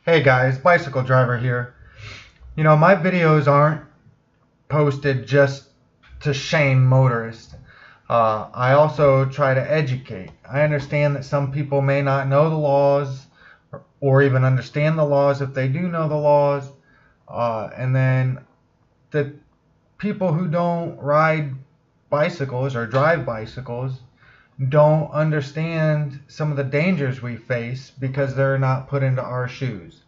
Hey guys, bicycle driver here. My videos aren't posted just to shame motorists. I also try to educate. I understand that some people may not know the laws or even understand the laws if they do know the laws. And then the people who don't ride bicycles or drive bicycles don't understand some of the dangers we face because they're not put into our shoes.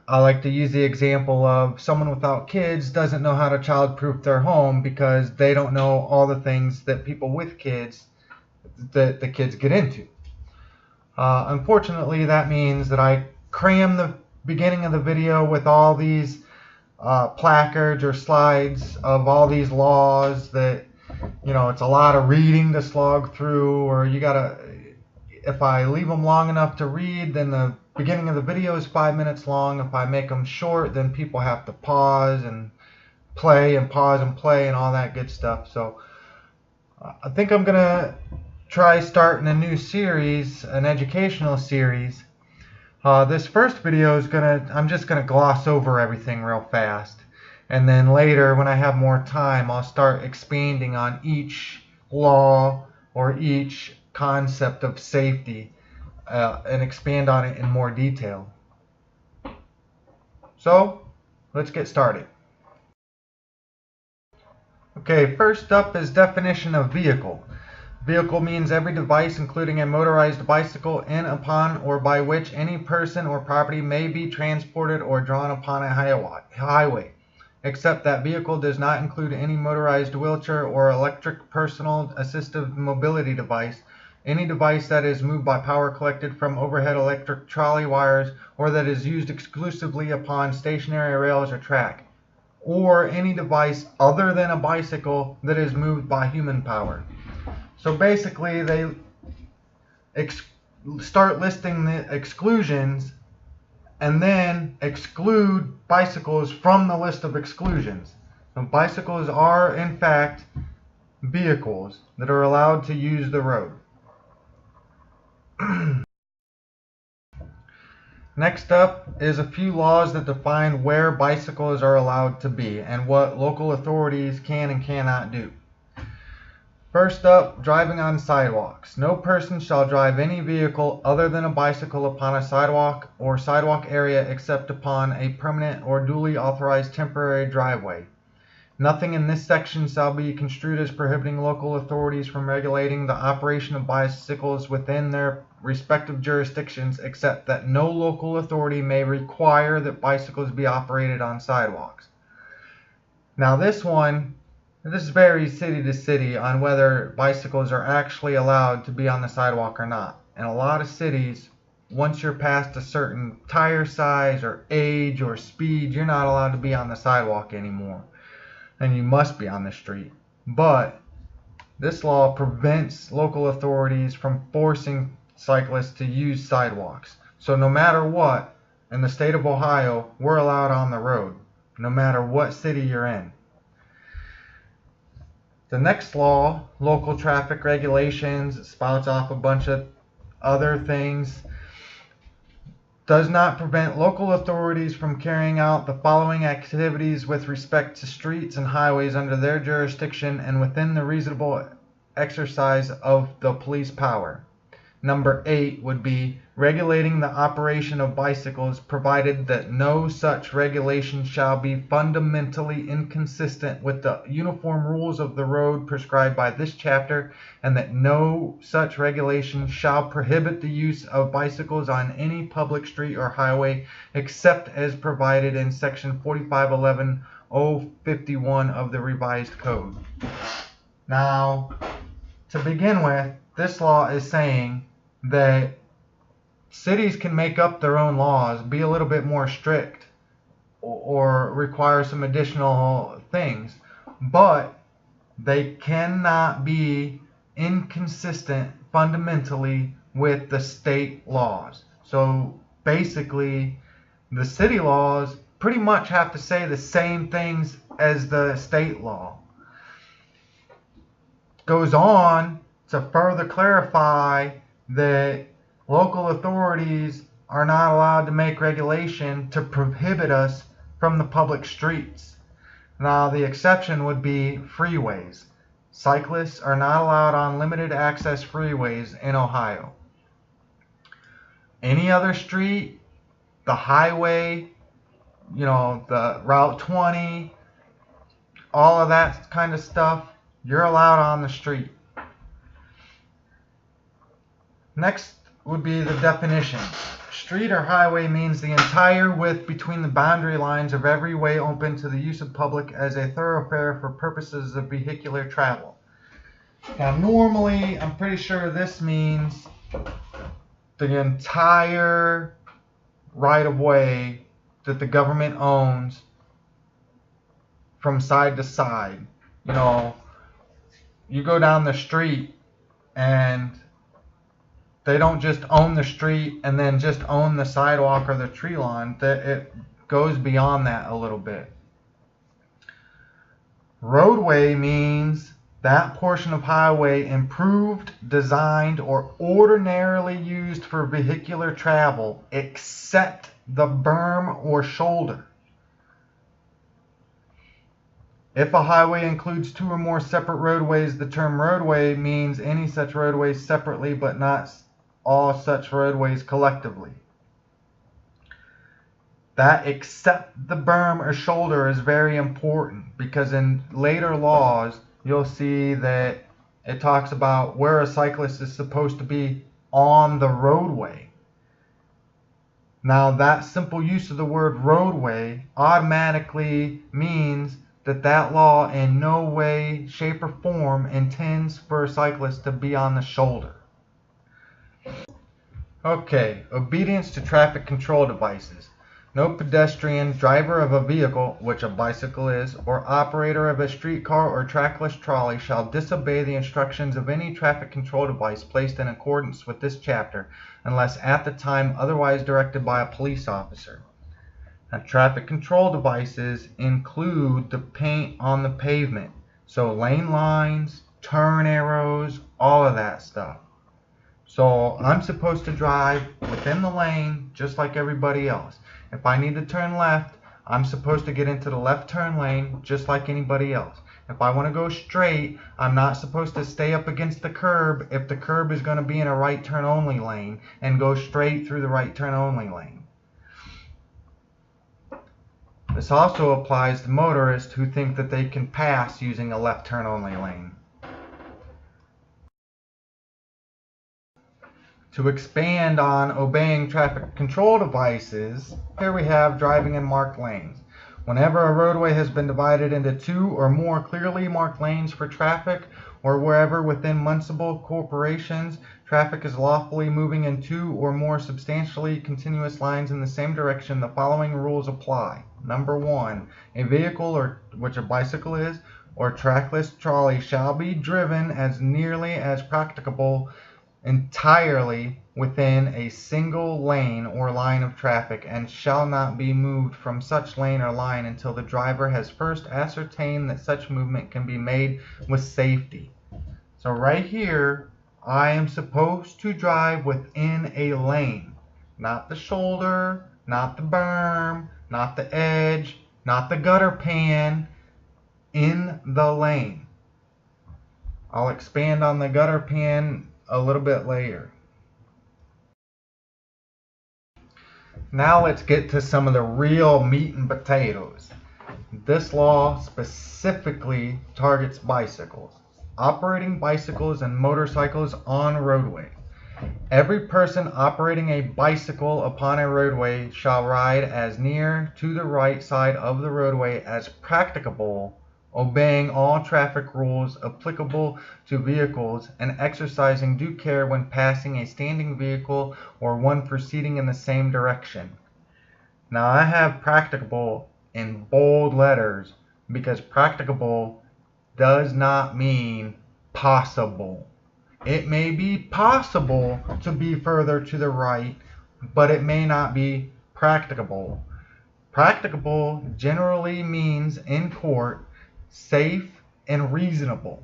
I like to use the example of someone without kids doesn't know how to childproof their home because they don't know all the things that people with kids, that the kids get into. Unfortunately, that means that I cram the beginning of the video with all these placards or slides of all these laws that, it's a lot of reading to slog through, or if I leave them long enough to read, then the beginning of the video is 5 minutes long. If I make them short, then people have to pause and play and pause and play and all that good stuff. So I think I'm going to try starting a new series, an educational series. This first video is I'm just going to gloss over everything real fast. And then later, when I have more time, I'll start expanding on each law or each concept of safety and expand on it in more detail. So, let's get started. Okay, first up is definition of vehicle. Vehicle means every device, including a motorized bicycle, in, upon, or by which any person or property may be transported or drawn upon a highway, except that vehicle does not include any motorized wheelchair or electric personal assistive mobility device, any device that is moved by power collected from overhead electric trolley wires or that is used exclusively upon stationary rails or track, or any device other than a bicycle that is moved by human power. So basically they start listing the exclusions and then exclude bicycles from the list of exclusions. So bicycles are in fact vehicles that are allowed to use the road. Next up is a few laws that define where bicycles are allowed to be and what local authorities can and cannot do. First up, driving on sidewalks. No person shall drive any vehicle other than a bicycle upon a sidewalk or sidewalk area except upon a permanent or duly authorized temporary driveway. Nothing in this section shall be construed as prohibiting local authorities from regulating the operation of bicycles within their respective jurisdictions, except that no local authority may require that bicycles be operated on sidewalks. Now this varies city to city on whether bicycles are actually allowed to be on the sidewalk or not. In a lot of cities, once you're past a certain tire size or age or speed, you're not allowed to be on the sidewalk anymore. And you must be on the street. But this law prevents local authorities from forcing cyclists to use sidewalks. So no matter what, in the state of Ohio, we're allowed on the road, no matter what city you're in. The next law, local traffic regulations, spouts off a bunch of other things, does not prevent local authorities from carrying out the following activities with respect to streets and highways under their jurisdiction and within the reasonable exercise of the police power. Number 8 would be regulating the operation of bicycles, provided that no such regulation shall be fundamentally inconsistent with the uniform rules of the road prescribed by this chapter, and that no such regulation shall prohibit the use of bicycles on any public street or highway except as provided in section 4511-051 of the revised code. Now, to begin with, this law is saying that cities can make up their own laws, be a little bit more strict, or require some additional things, but they cannot be inconsistent fundamentally with the state laws. So basically, the city laws pretty much have to say the same things as the state law. Goes on to further clarify that local authorities are not allowed to make regulation to prohibit us from the public streets. Now, the exception would be freeways. Cyclists are not allowed on limited access freeways in Ohio. Any other street, the highway, the Route 20, all of that kind of stuff, you're allowed on the street. Next would be the definition. Street or highway means the entire width between the boundary lines of every way open to the use of public as a thoroughfare for purposes of vehicular travel. Now, normally, I'm pretty sure this means the entire right-of-way that the government owns from side to side. You go down the street and they don't just own the street and then just own the sidewalk or the tree lawn. It goes beyond that a little bit. Roadway means that portion of highway improved, designed, or ordinarily used for vehicular travel, except the berm or shoulder. If a highway includes two or more separate roadways, the term roadway means any such roadways separately, but not all such roadways collectively. That except the berm or shoulder is very important, because in later laws you'll see that it talks about where a cyclist is supposed to be on the roadway. Now, that simple use of the word roadway automatically means that law in no way, shape, or form intends for a cyclist to be on the shoulder. Okay, obedience to traffic control devices. No pedestrian, driver of a vehicle, which a bicycle is, or operator of a streetcar or trackless trolley shall disobey the instructions of any traffic control device placed in accordance with this chapter, unless at the time otherwise directed by a police officer. Now, traffic control devices include the paint on the pavement, so lane lines, turn arrows, all of that stuff. So I'm supposed to drive within the lane just like everybody else. If I need to turn left, I'm supposed to get into the left turn lane just like anybody else. If I want to go straight, I'm not supposed to stay up against the curb if the curb is going to be in a right turn only lane and go straight through the right turn only lane. This also applies to motorists who think that they can pass using a left turn only lane. To expand on obeying traffic control devices, here we have driving in marked lanes. Whenever a roadway has been divided into two or more clearly marked lanes for traffic, or wherever within municipal corporations traffic is lawfully moving in two or more substantially continuous lines in the same direction, the following rules apply. Number 1, a vehicle, which a bicycle is, or trackless trolley shall be driven as nearly as practicable entirely within a single lane or line of traffic, and shall not be moved from such lane or line until the driver has first ascertained that such movement can be made with safety. So right here, I am supposed to drive within a lane, not the shoulder, not the berm, not the edge, not the gutter pan, in the lane. I'll expand on the gutter pan a little bit later. Now let's get to some of the real meat and potatoes. This law specifically targets bicycles, operating bicycles and motorcycles on roadway. Every person operating a bicycle upon a roadway shall ride as near to the right side of the roadway as practicable, obeying all traffic rules applicable to vehicles and exercising due care when passing a standing vehicle or one proceeding in the same direction. Now, I have practicable in bold letters because practicable does not mean possible. It may be possible to be further to the right, but it may not be practicable. Practicable generally means in court safe and reasonable.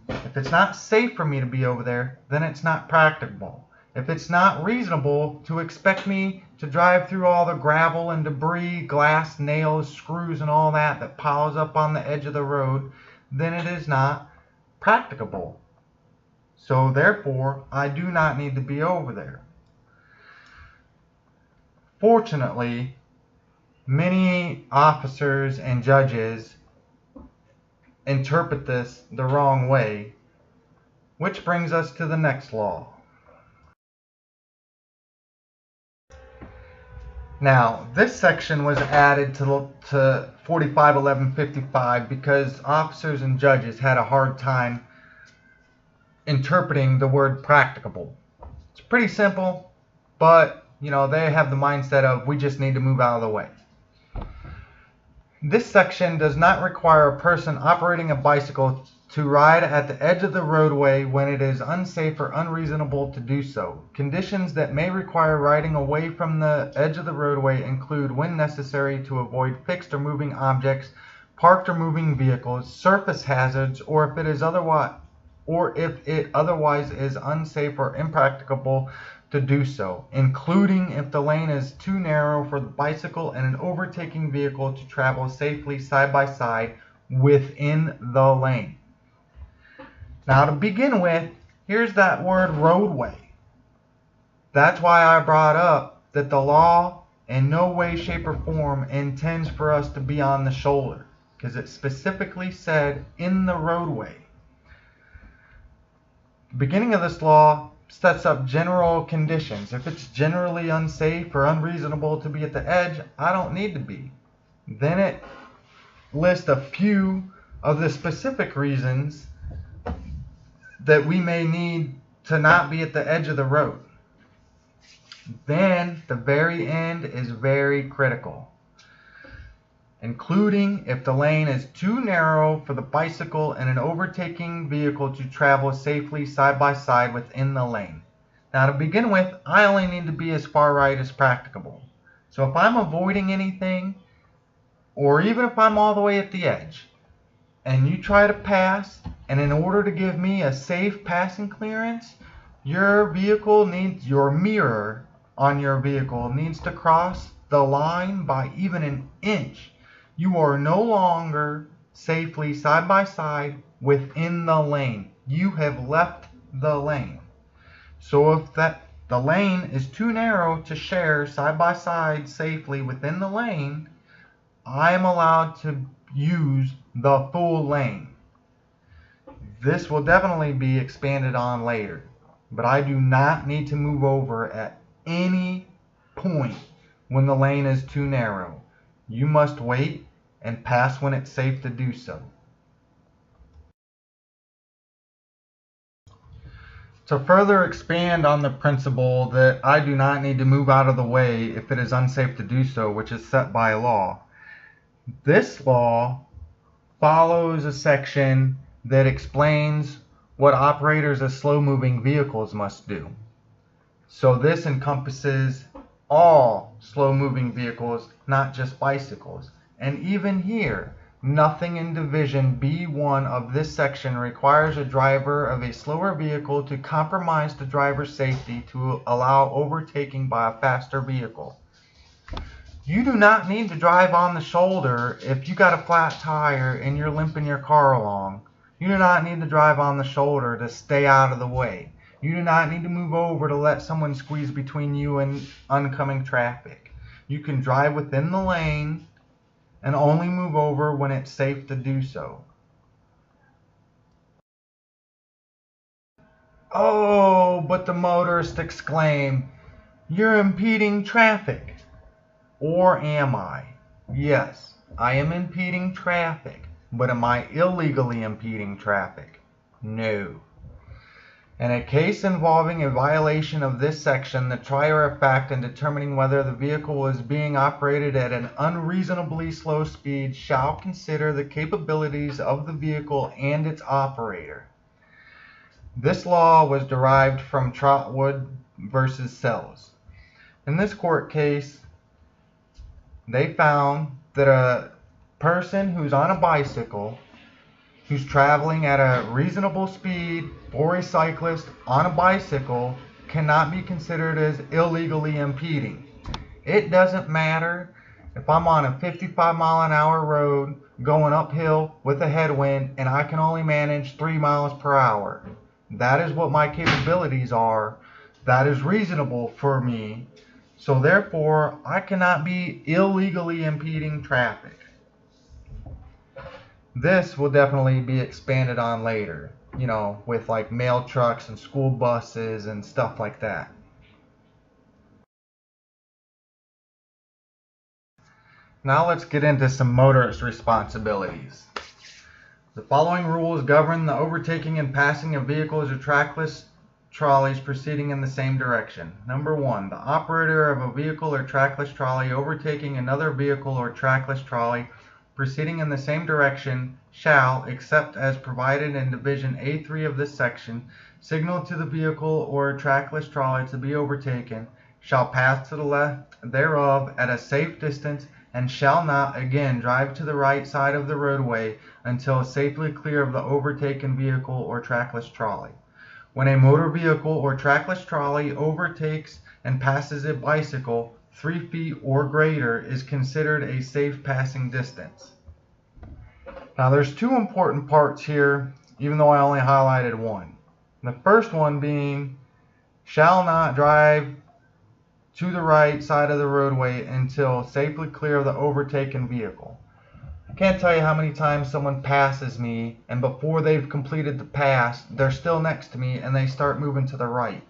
If it's not safe for me to be over there, then it's not practicable. if it's not reasonable to expect me to drive through all the gravel and debris, glass, nails, screws, and all that piles up on the edge of the road, then it is not practicable. So therefore, I do not need to be over there. Fortunately, many officers and judges interpret this the wrong way, which brings us to the next law. Now, this section was added to 451155 because officers and judges had a hard time interpreting the word practicable. It's pretty simple, but they have the mindset of we just need to move out of the way. This section does not require a person operating a bicycle to ride at the edge of the roadway when it is unsafe or unreasonable to do so. Conditions that may require riding away from the edge of the roadway include when necessary to avoid fixed or moving objects, parked or moving vehicles, surface hazards, or if it otherwise is unsafe or impracticable to do so, including if the lane is too narrow for the bicycle and an overtaking vehicle to travel safely side by side within the lane. Now, to begin with, here's that word roadway. That's why I brought up that the law in no way, shape, or form intends for us to be on the shoulder, because it specifically said in the roadway. The beginning of this law sets up general conditions. If it's generally unsafe or unreasonable to be at the edge, I don't need to be. Then it lists a few of the specific reasons that we may need to not be at the edge of the road. Then the very end is very critical, including if the lane is too narrow for the bicycle and an overtaking vehicle to travel safely side by side within the lane. Now, to begin with, I only need to be as far right as practicable. So if I'm avoiding anything, or even if I'm all the way at the edge, and you try to pass, and in order to give me a safe passing clearance, your mirror on your vehicle needs to cross the line by even an inch. You are no longer safely side by side within the lane. You have left the lane. So if the lane is too narrow to share side by side safely within the lane, I am allowed to use the full lane. This will definitely be expanded on later, but I do not need to move over at any point when the lane is too narrow. You must wait and pass when it's safe to do so. To further expand on the principle that I do not need to move out of the way if it is unsafe to do so, which is set by law, this law follows a section that explains what operators of slow-moving vehicles must do. So this encompasses all slow-moving vehicles, not just bicycles. And even here, nothing in Division B1 of this section requires a driver of a slower vehicle to compromise the driver's safety to allow overtaking by a faster vehicle. You do not need to drive on the shoulder if you got a flat tire and you're limping your car along. You do not need to drive on the shoulder to stay out of the way. You do not need to move over to let someone squeeze between you and oncoming traffic. You can drive within the lane and only move over when it's safe to do so. Oh, but the motorist exclaimed, "You're impeding traffic." Or am I? Yes, I am impeding traffic, but am I illegally impeding traffic? No. In a case involving a violation of this section, the trier of fact in determining whether the vehicle is being operated at an unreasonably slow speed shall consider the capabilities of the vehicle and its operator. This law was derived from Trotwood versus Sells. In this court case, they found that a person who's on a bicycle, who's traveling at a reasonable speed for a cyclist on a bicycle, cannot be considered as illegally impeding. It doesn't matter if I'm on a 55-mile-an-hour road going uphill with a headwind and I can only manage 3 miles per hour. That is what my capabilities are. That is reasonable for me. So therefore, I cannot be illegally impeding traffic. This will definitely be expanded on later, with like mail trucks and school buses and stuff like that. Now let's get into some motorist responsibilities. The following rules govern the overtaking and passing of vehicles or trackless trolleys proceeding in the same direction. Number 1. The operator of a vehicle or trackless trolley overtaking another vehicle or trackless trolley proceeding in the same direction shall, except as provided in Division A3 of this section, signal to the vehicle or trackless trolley to be overtaken, shall pass to the left thereof at a safe distance, and shall not again drive to the right side of the roadway until safely clear of the overtaken vehicle or trackless trolley. When a motor vehicle or trackless trolley overtakes and passes a bicycle, 3 feet or greater is considered a safe passing distance. Now there's 2 important parts here, even though I only highlighted 1. The first one being, shall not drive to the right side of the roadway until safely clear of the overtaken vehicle. I can't tell you how many times someone passes me, and before they've completed the pass, they're still next to me and they start moving to the right.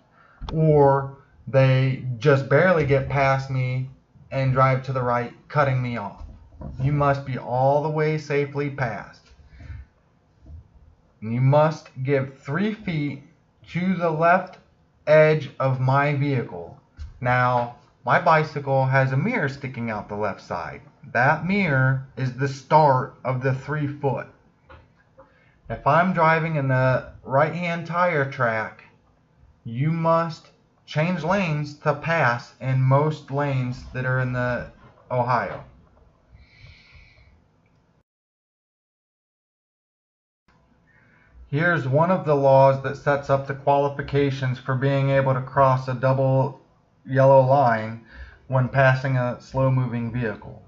Or they just barely get past me and drive to the right, cutting me off. You must be all the way safely passed. You must give 3 feet to the left edge of my vehicle. Now, my bicycle has a mirror sticking out the left side. That mirror is the start of the 3 foot. If I'm driving in the right-hand tire track, you must change lanes to pass in most lanes that are in the Ohio. Here's one of the laws that sets up the qualifications for being able to cross a double yellow line when passing a slow-moving vehicle.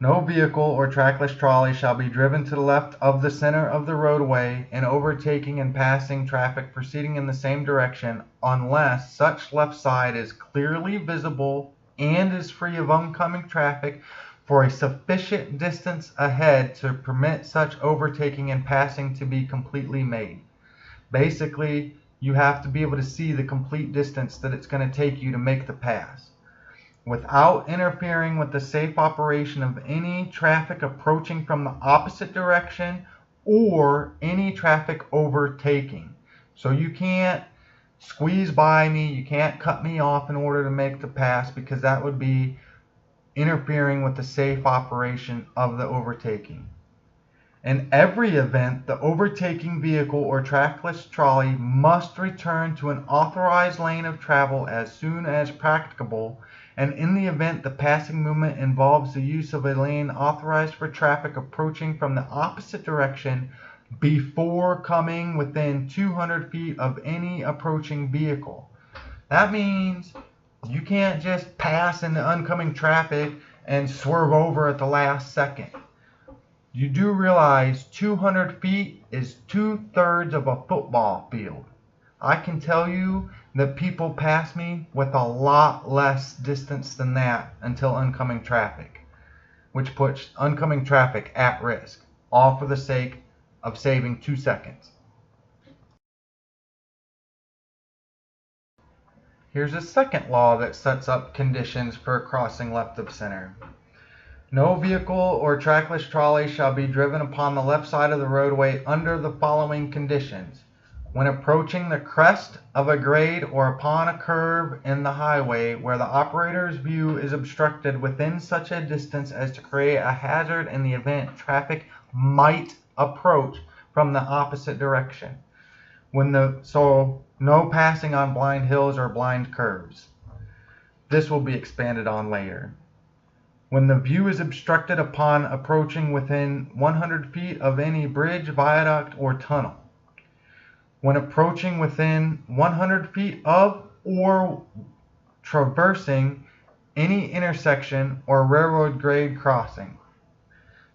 No vehicle or trackless trolley shall be driven to the left of the center of the roadway in overtaking and passing traffic proceeding in the same direction unless such left side is clearly visible and is free of oncoming traffic for a sufficient distance ahead to permit such overtaking and passing to be completely made. Basically, you have to be able to see the complete distance that it's going to take you to make the pass, without interfering with the safe operation of any traffic approaching from the opposite direction or any traffic overtaking. So you can't squeeze by me, you can't cut me off in order to make the pass, because that would be interfering with the safe operation of the overtaking. In every event, the overtaking vehicle or trackless trolley must return to an authorized lane of travel as soon as practicable, and in the event the passing movement involves the use of a lane authorized for traffic approaching from the opposite direction, before coming within 200 feet of any approaching vehicle. That means you can't just pass into oncoming traffic and swerve over at the last second. You do realize 200 feet is 2/3 of a football field. I can tell you that people pass me with a lot less distance than that until oncoming traffic, which puts oncoming traffic at risk, all for the sake of saving 2 seconds. Here's a second law that sets up conditions for crossing left of center. No vehicle or trackless trolley shall be driven upon the left side of the roadway under the following conditions: when approaching the crest of a grade or upon a curve in the highway where the operator's view is obstructed within such a distance as to create a hazard in the event traffic might approach from the opposite direction. So no passing on blind hills or blind curves. This will be expanded on later. When the view is obstructed upon approaching within 100 feet of any bridge, viaduct, or tunnel. when approaching within 100 feet of or traversing any intersection or railroad grade crossing.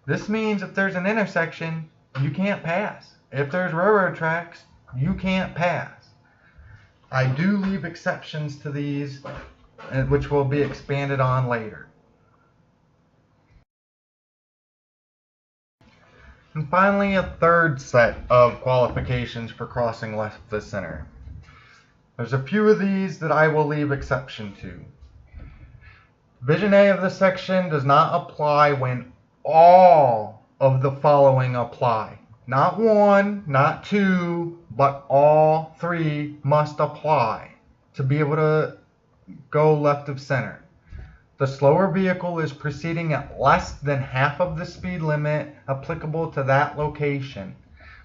This means if there's an intersection, you can't pass. If there's railroad tracks, you can't pass. I do leave exceptions to these, which will be expanded on later. And finally, a third set of qualifications for crossing left of center. There's a few of these that I will leave exception to. Provision A of this section does not apply when all of the following apply. Not one, not two, but all three must apply to be able to go left of center. The slower vehicle is proceeding at less than half of the speed limit applicable to that location.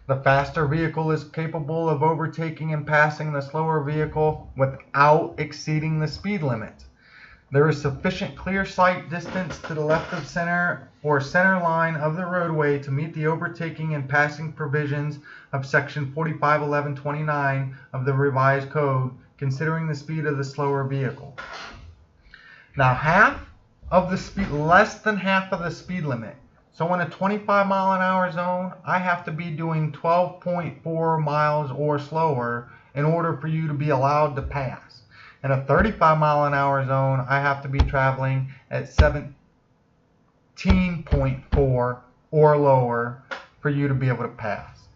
The faster vehicle is capable of overtaking and passing the slower vehicle without exceeding the speed limit. There is sufficient clear sight distance to the left of center or center line of the roadway to meet the overtaking and passing provisions of section 451129 of the revised code, considering the speed of the slower vehicle. Now, less than half of the speed limit. So in a 25 mile an hour zone, I have to be doing 12.4 miles or slower in order for you to be allowed to pass. In a 35 mile an hour zone, I have to be traveling at 17.4 or lower for you to be able to pass.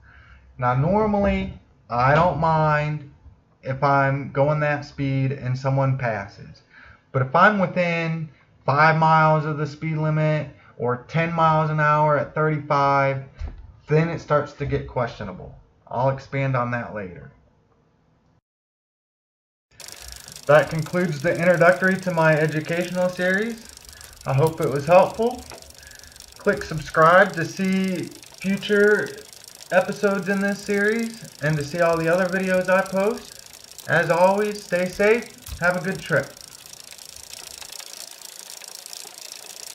Now, normally, I don't mind if I'm going that speed and someone passes. But if I'm within 5 miles of the speed limit or 10 miles an hour at 35, then it starts to get questionable. I'll expand on that later. That concludes the introductory to my educational series. I hope it was helpful. Click subscribe to see future episodes in this series and to see all the other videos I post. As always, stay safe. Have a good trip.